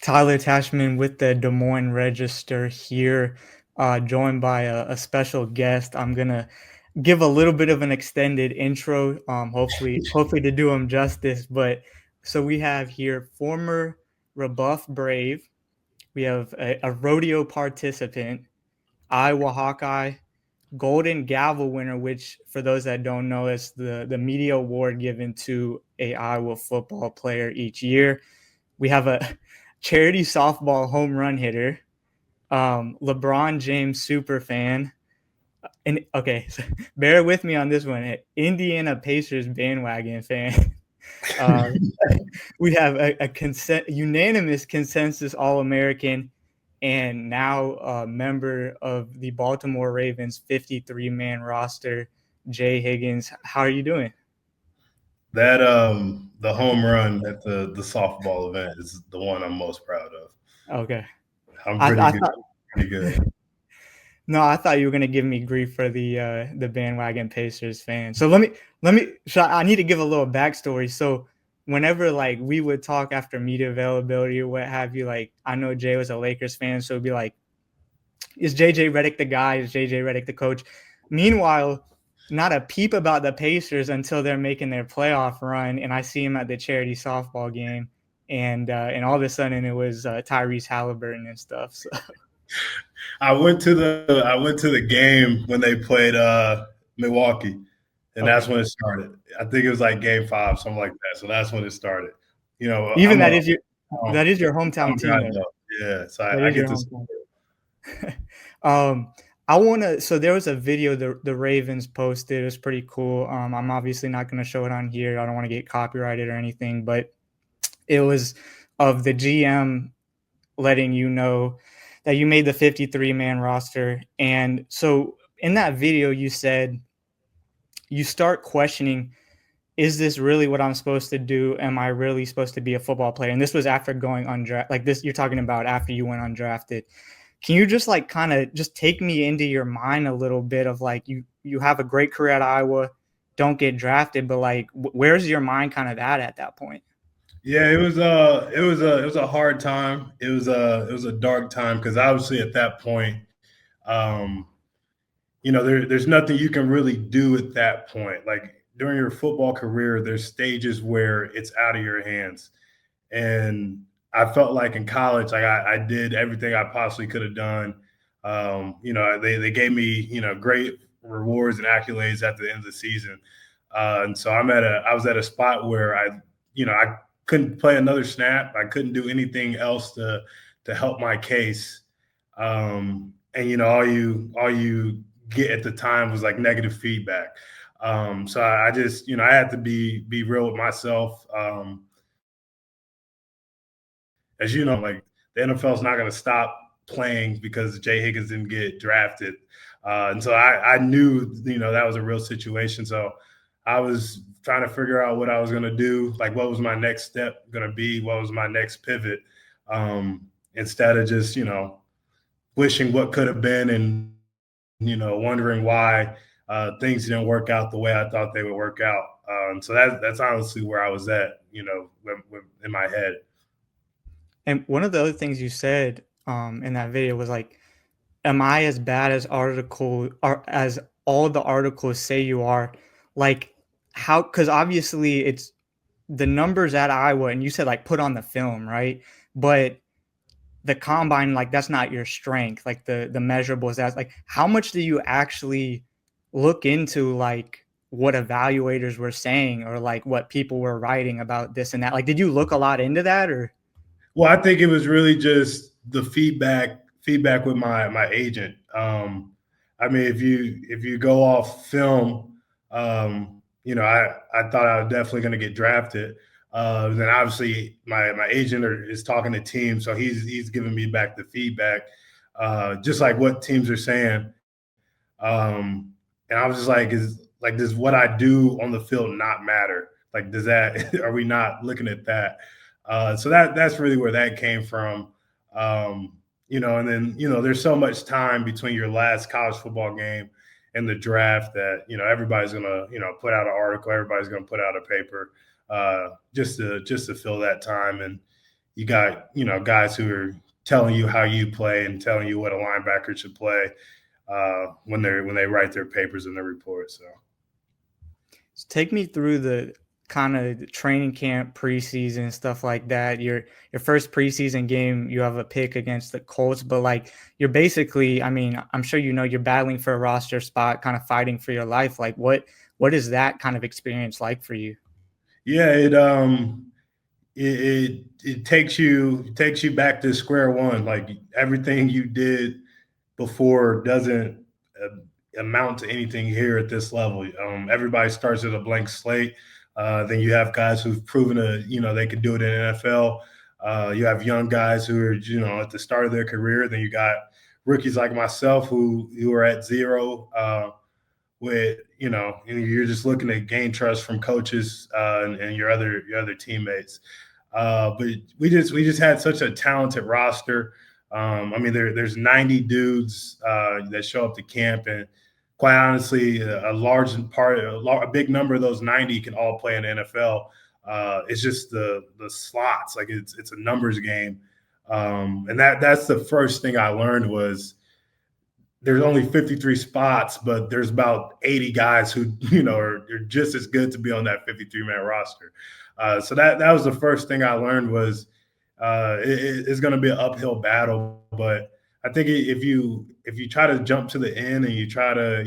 Tyler Tashman with the Des Moines Register here, joined by a special guest. I'm gonna give a little bit of an extended intro, hopefully to do him justice. But so we have here former rebuff Brave, we have a rodeo participant, Iowa Hawkeye, Golden Gavel winner, which for those that don't know, is the media award given to a Iowa football player each year. We have a charity softball home run hitter, LeBron James super fan, and okay, so bear with me on this one. Indiana Pacers bandwagon fan. Uh, we have a unanimous consensus All American, and now a member of the Baltimore Ravens 53-man roster, Jay Higgins. How are you doing? That the home run at the softball event is the one I'm most proud of. Okay, I'm pretty I good, thought pretty good. no, I thought you were gonna give me grief for the bandwagon Pacers fan. So let me. So I need to give a little backstory. So whenever like we would talk after media availability or what have you, like I know Jay was a Lakers fan, so it'd be like, is JJ Redick the guy? Is JJ Redick the coach? Meanwhile, not a peep about the Pacers until they're making their playoff run, and I see him at the charity softball game, and all of a sudden it was Tyrese Halliburton and stuff. So I went to the game when they played Milwaukee, and that's okay. when it started. I think it was like game 5, something like that. So that's when it started. You know, Even I'm a that is your I'm hometown a guy team though. though. Yeah, so That I is get your to hometown. I wanna so there was a video the Ravens posted. It was pretty cool. I'm obviously not gonna show it on here. I don't want to get copyrighted or anything, but it was of the GM letting you know that you made the 53-man roster. And so in that video, you said you start questioning, is this really what I'm supposed to do? Am I really supposed to be a football player? And this was after going undrafted. Like this, you're talking about after you went undrafted. Can you just like kind of just take me into your mind a little bit of like you have a great career at Iowa, don't get drafted, but like where's your mind kind of at that point? Yeah, it was a hard time. It was a dark time because obviously at that point, um, there's nothing you can really do at that point. Like during your football career, there's stages where it's out of your hands. And I felt like in college, like I did everything I possibly could have done. They gave me, great rewards and accolades at the end of the season. And so I was at a spot where I couldn't play another snap. I couldn't do anything else to help my case. And all you get at the time was like negative feedback. So I just, I had to be real with myself. As you know, like the NFL is not going to stop playing because Jay Higgins didn't get drafted. And so I knew, that was a real situation. So I was trying to figure out what I was going to do, like what was my next step going to be, what was my next pivot, instead of just, wishing what could have been and, wondering why things didn't work out the way I thought they would work out. So that's honestly where I was at, in my head. And one of the other things you said in that video was like, "Am I as bad as article or as all the articles say you are?" Like, how? Because obviously it's the numbers at Iowa, and you said like put on the film, right? But the combine, like that's not your strength. Like the measurables, that's like how much do you actually look into like what evaluators were saying or like what people were writing about this and that? Like, did you look a lot into that or? Well, I think it was really just the feedback with my agent. I mean, if you go off film, I thought I was definitely going to get drafted. Then obviously my agent is talking to teams, so he's giving me back the feedback, just like what teams are saying. And I was just like, does what I do on the field not matter? Like, does that are we not looking at that? So that's really where that came from. And then there's so much time between your last college football game and the draft that everybody's gonna put out an article, everybody's gonna put out a paper, just to fill that time. And you got, guys who are telling you how you play and telling you what a linebacker should play when they write their papers and their reports. So Take me through the kind of training camp, preseason, stuff like that. Your first preseason game, you have a pick against the Colts, but like you're basically, I mean, I'm sure you know you're battling for a roster spot, kind of fighting for your life. Like what is that kind of experience like for you? yeah, it takes you back to square one. Like everything you did before doesn't amount to anything here at this level. Everybody starts at a blank slate. Then you have guys who've proven they can do it in the NFL. You have young guys who are at the start of their career. Then you got rookies like myself who are at zero. With you're just looking to gain trust from coaches and your other teammates. But we just had such a talented roster. I mean, there's 90 dudes that show up to camp, and quite honestly, a big number of those 90 can all play in the NFL. It's just the slots, like it's a numbers game, and that's the first thing I learned was there's only 53 spots, but there's about 80 guys who are just as good to be on that 53-man roster. So that was the first thing I learned was it's going to be an uphill battle. But I think if you try to jump to the end and you try to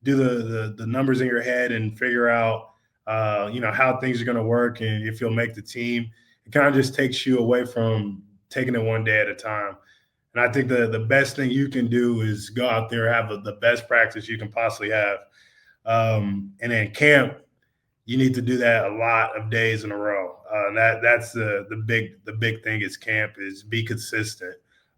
do the numbers in your head and figure out how things are going to work and if you'll make the team, it kind of just takes you away from taking it one day at a time. And I think the best thing you can do is go out there, have the best practice you can possibly have. And then camp, you need to do that a lot of days in a row. And that's the big thing is camp is be consistent.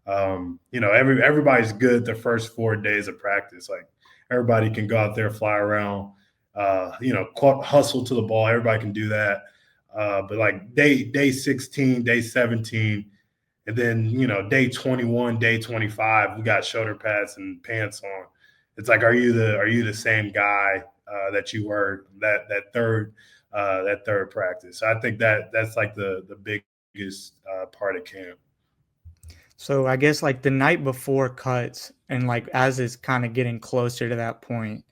Everybody's good the first 4 days of practice. Like everybody can go out there, fly around, hustle to the ball. Everybody can do that. But like day 16, day 17, and then, day 21, day 25, we got shoulder pads and pants on. It's like, are you the same guy that you were that third practice? So I think that's like the biggest part of camp. So I guess like the night before cuts and like as it's kind of getting closer to that point,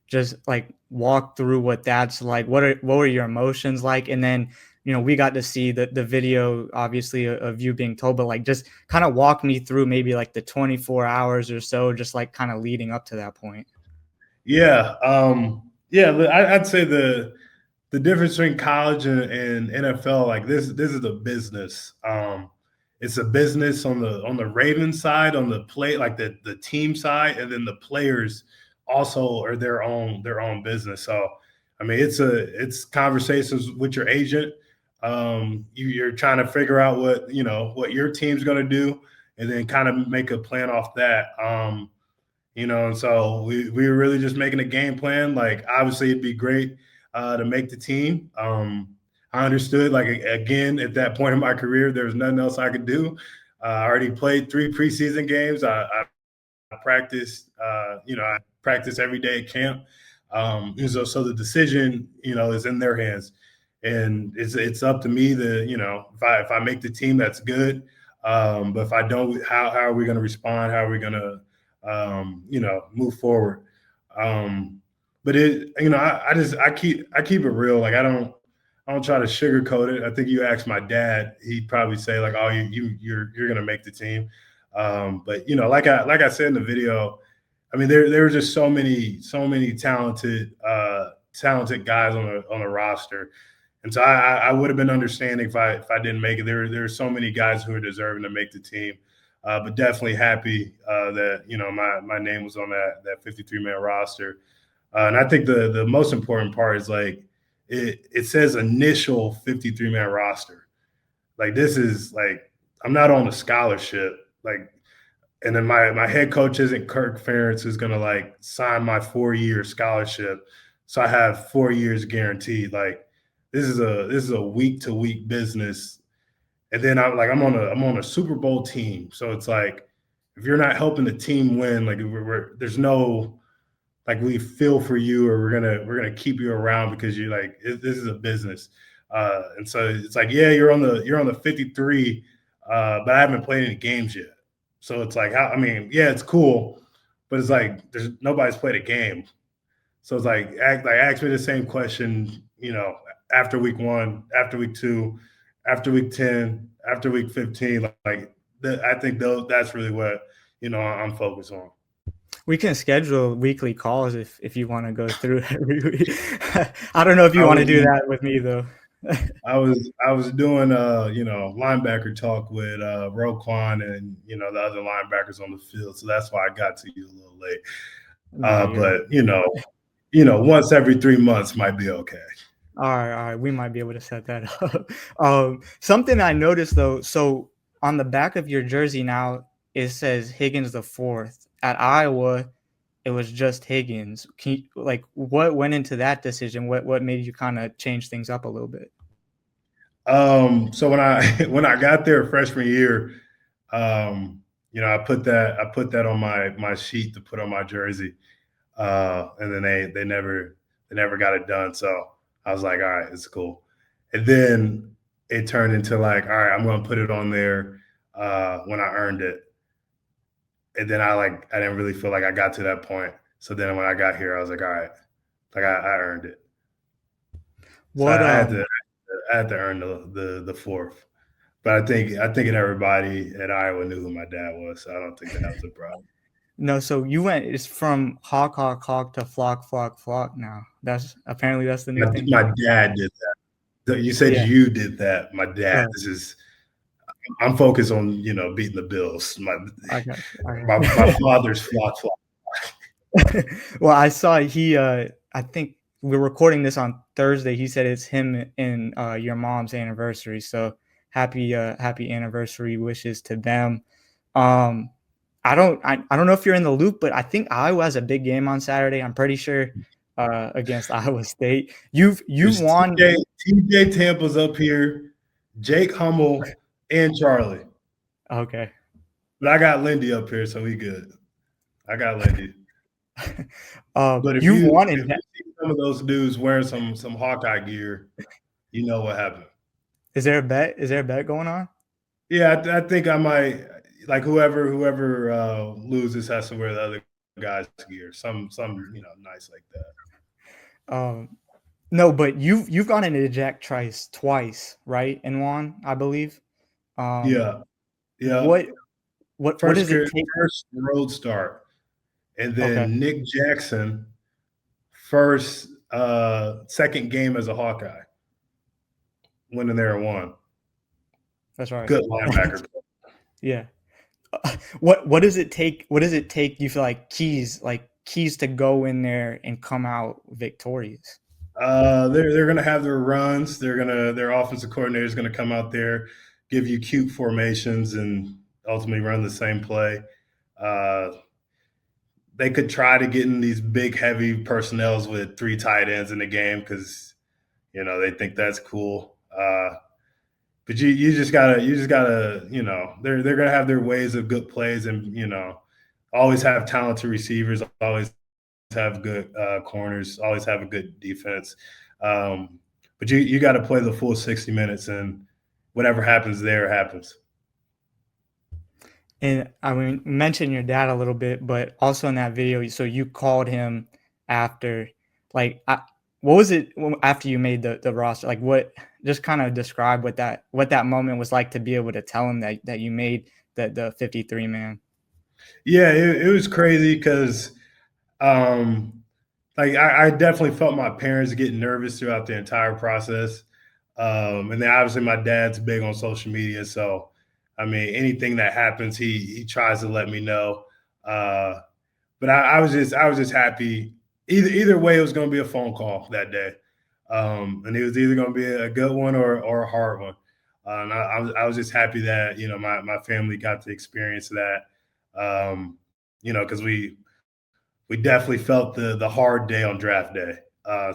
just like walk through what that's like. What were your emotions like? And then, we got to see the video obviously of you being told, but like just kind of walk me through maybe like the 24 hours or so, just like kind of leading up to that point. Yeah, yeah. I'd say the difference between college and NFL, like this is a business. It's a business on the Ravens side, on the play, like the team side, and then the players also are their own business. So, I mean, it's conversations with your agent. You're trying to figure out what your team's going to do, and then kind of make a plan off that. And so we were really just making a game plan. Like, obviously, it'd be great to make the team. I understood, like, again, at that point in my career, there was nothing else I could do. I already played 3 preseason games. I practiced, I practice every day at camp. And so the decision, is in their hands. And it's up to me to, if I make the team, that's good. But if I don't, how are we going to respond? How are we going to move forward. But I keep it real. Like I don't try to sugarcoat it. I think you ask my dad, he'd probably say like, "Oh, you're gonna make the team." But like I said in the video, I mean there were just so many talented guys on the roster. And so I would have been understanding if I didn't make it. There are so many guys who are deserving to make the team. But definitely happy that my name was on that 53-man roster. And I think the most important part is like it says initial 53-man roster. Like this is like I'm not on a scholarship. Like and then my head coach isn't Kirk Ferentz who's gonna like sign my 4-year scholarship. So I have 4 years guaranteed. Like this is a week to week business. And then I'm on a Super Bowl team. So it's like if you're not helping the team win, like there's no like we feel for you or we're gonna keep you around because you like this is a business. And so it's like, yeah, you're on the 53, but I haven't played any games yet. So it's like, I mean, yeah, it's cool, but it's like there's nobody's played a game. So it's like, ask me the same question, after week one, after week two, after week 10, after week 15. I think that's really what I'm focused on. We can schedule weekly calls if you want to go through every week. I don't know if you I want to was do that with me though. I was doing linebacker talk with Roquan and the other linebackers on the field, so that's why I got to you a little late. Nah, you're But once every 3 months might be okay. all right. We might be able to set that up. Something I noticed though, so on the back of your jersey now it says Higgins the fourth. At Iowa, it was just Higgins. Like what went into that decision? What made you kind of change things up a little bit? So when I when I got there freshman year, I put that on my sheet to put on my jersey, and then they never got it done. So I was like, all right, it's cool. And then it turned into like, all right, I'm going to put it on there when I earned it. And then I didn't really feel like I got to that point. So then when I got here, I was like, all right, like I earned it. So What I had to earn the fourth. But I think everybody at Iowa knew who my dad was, so I don't think that was a problem. No, so you went it's from hawk hawk hawk to flock flock flock now. That's the new thing. My dad did that. You said Yeah. you did that. My dad. Oh, I'm focused on beating the Bills. My I got you. my father's flock flock. Well, I saw I think we're recording this on Thursday. He said it's him and your mom's anniversary. So happy anniversary wishes to them. Um I don't know if you're in the loop, but I think Iowa has a big game on Saturday. I'm pretty sure against Iowa State. You've There's won. TJ Tampa's up here, Jake Hummel, and Charlie. Okay. But I got Lindy up here, so we good. I got Lindy. But if You've you won if in. you see some of those dudes wearing some Hawkeye gear, you know what happened. Is there a bet? Is there a bet going on? Yeah, I think I might like whoever loses has to wear the other guy's gear. Some nice like that. Um, no, but you've gone into Jack Trice twice, right? And won, I believe. Um, Yeah, yeah. what what does it take? First road start, and Okay, then Nick Jackson second game as a Hawkeye, went in there and won. that's right. Good linebacker. Yeah. What does it take? What does it take? You feel like keys to go in there and come out victorious? They're gonna have their runs. Their offensive coordinator is gonna come out there, give you cute formations, and ultimately run the same play. Uh, they could try to get in these big, heavy personnels with three tight ends in the game because they think that's cool. But you just gotta they're gonna have their ways of good plays and always have talented receivers, always have good corners, always have a good defense. But you got to play the full 60 minutes, and whatever happens there happens. And I mean, mention your dad a little bit, but also in that video, so you called him after, like, what was it after you made the roster? Like, what? Just kind of describe what that moment was like to be able to tell him that you made the 53 man. Yeah, it was crazy because um, like I definitely felt my parents get nervous throughout the entire process. And then obviously my dad's big on social media, so I mean anything that happens, he tries to let me know. Uh, but I was just happy. Either way, it was going to be a phone call that day, and it was either going to be a good one or a hard one. And I was just happy that my family got to experience that. Because we definitely felt the hard day on draft day.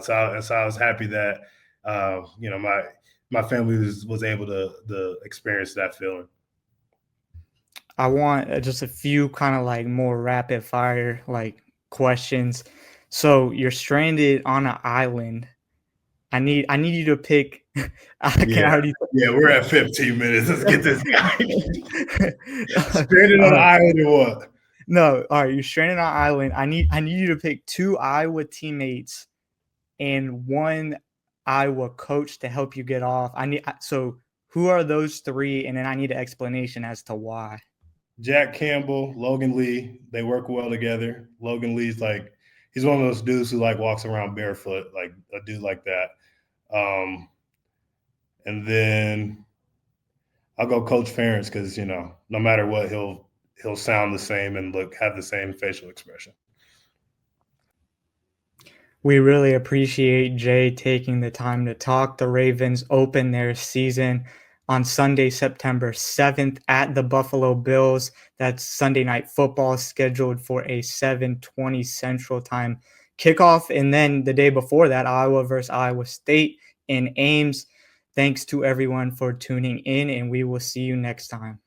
So I was happy that my family was able to experience that feeling. I want just a few kind of like more rapid fire like questions. So you're stranded on an island I need you to pick. I can Yeah, already. yeah, we're at 15 minutes. Let's get this guy All stranded on an right. island or what? No, all right. You're stranded on an island. I need you to pick two Iowa teammates and one Iowa coach to help you get off. So who are those three? And then I need an explanation as to why. Jack Campbell, Logan Lee, they work well together. Logan Lee's like he's one of those dudes who like walks around barefoot, like a dude like that. And then I'll go Coach Ferentz because no matter what, he'll sound the same and have the same facial expression. We really appreciate Jay taking the time to talk. The Ravens open their season on Sunday, September 7th at the Buffalo Bills. That's Sunday Night Football, scheduled for a 7:20 Central Time kickoff. And then the day before that, Iowa versus Iowa State in Ames. Thanks to everyone for tuning in, and we will see you next time.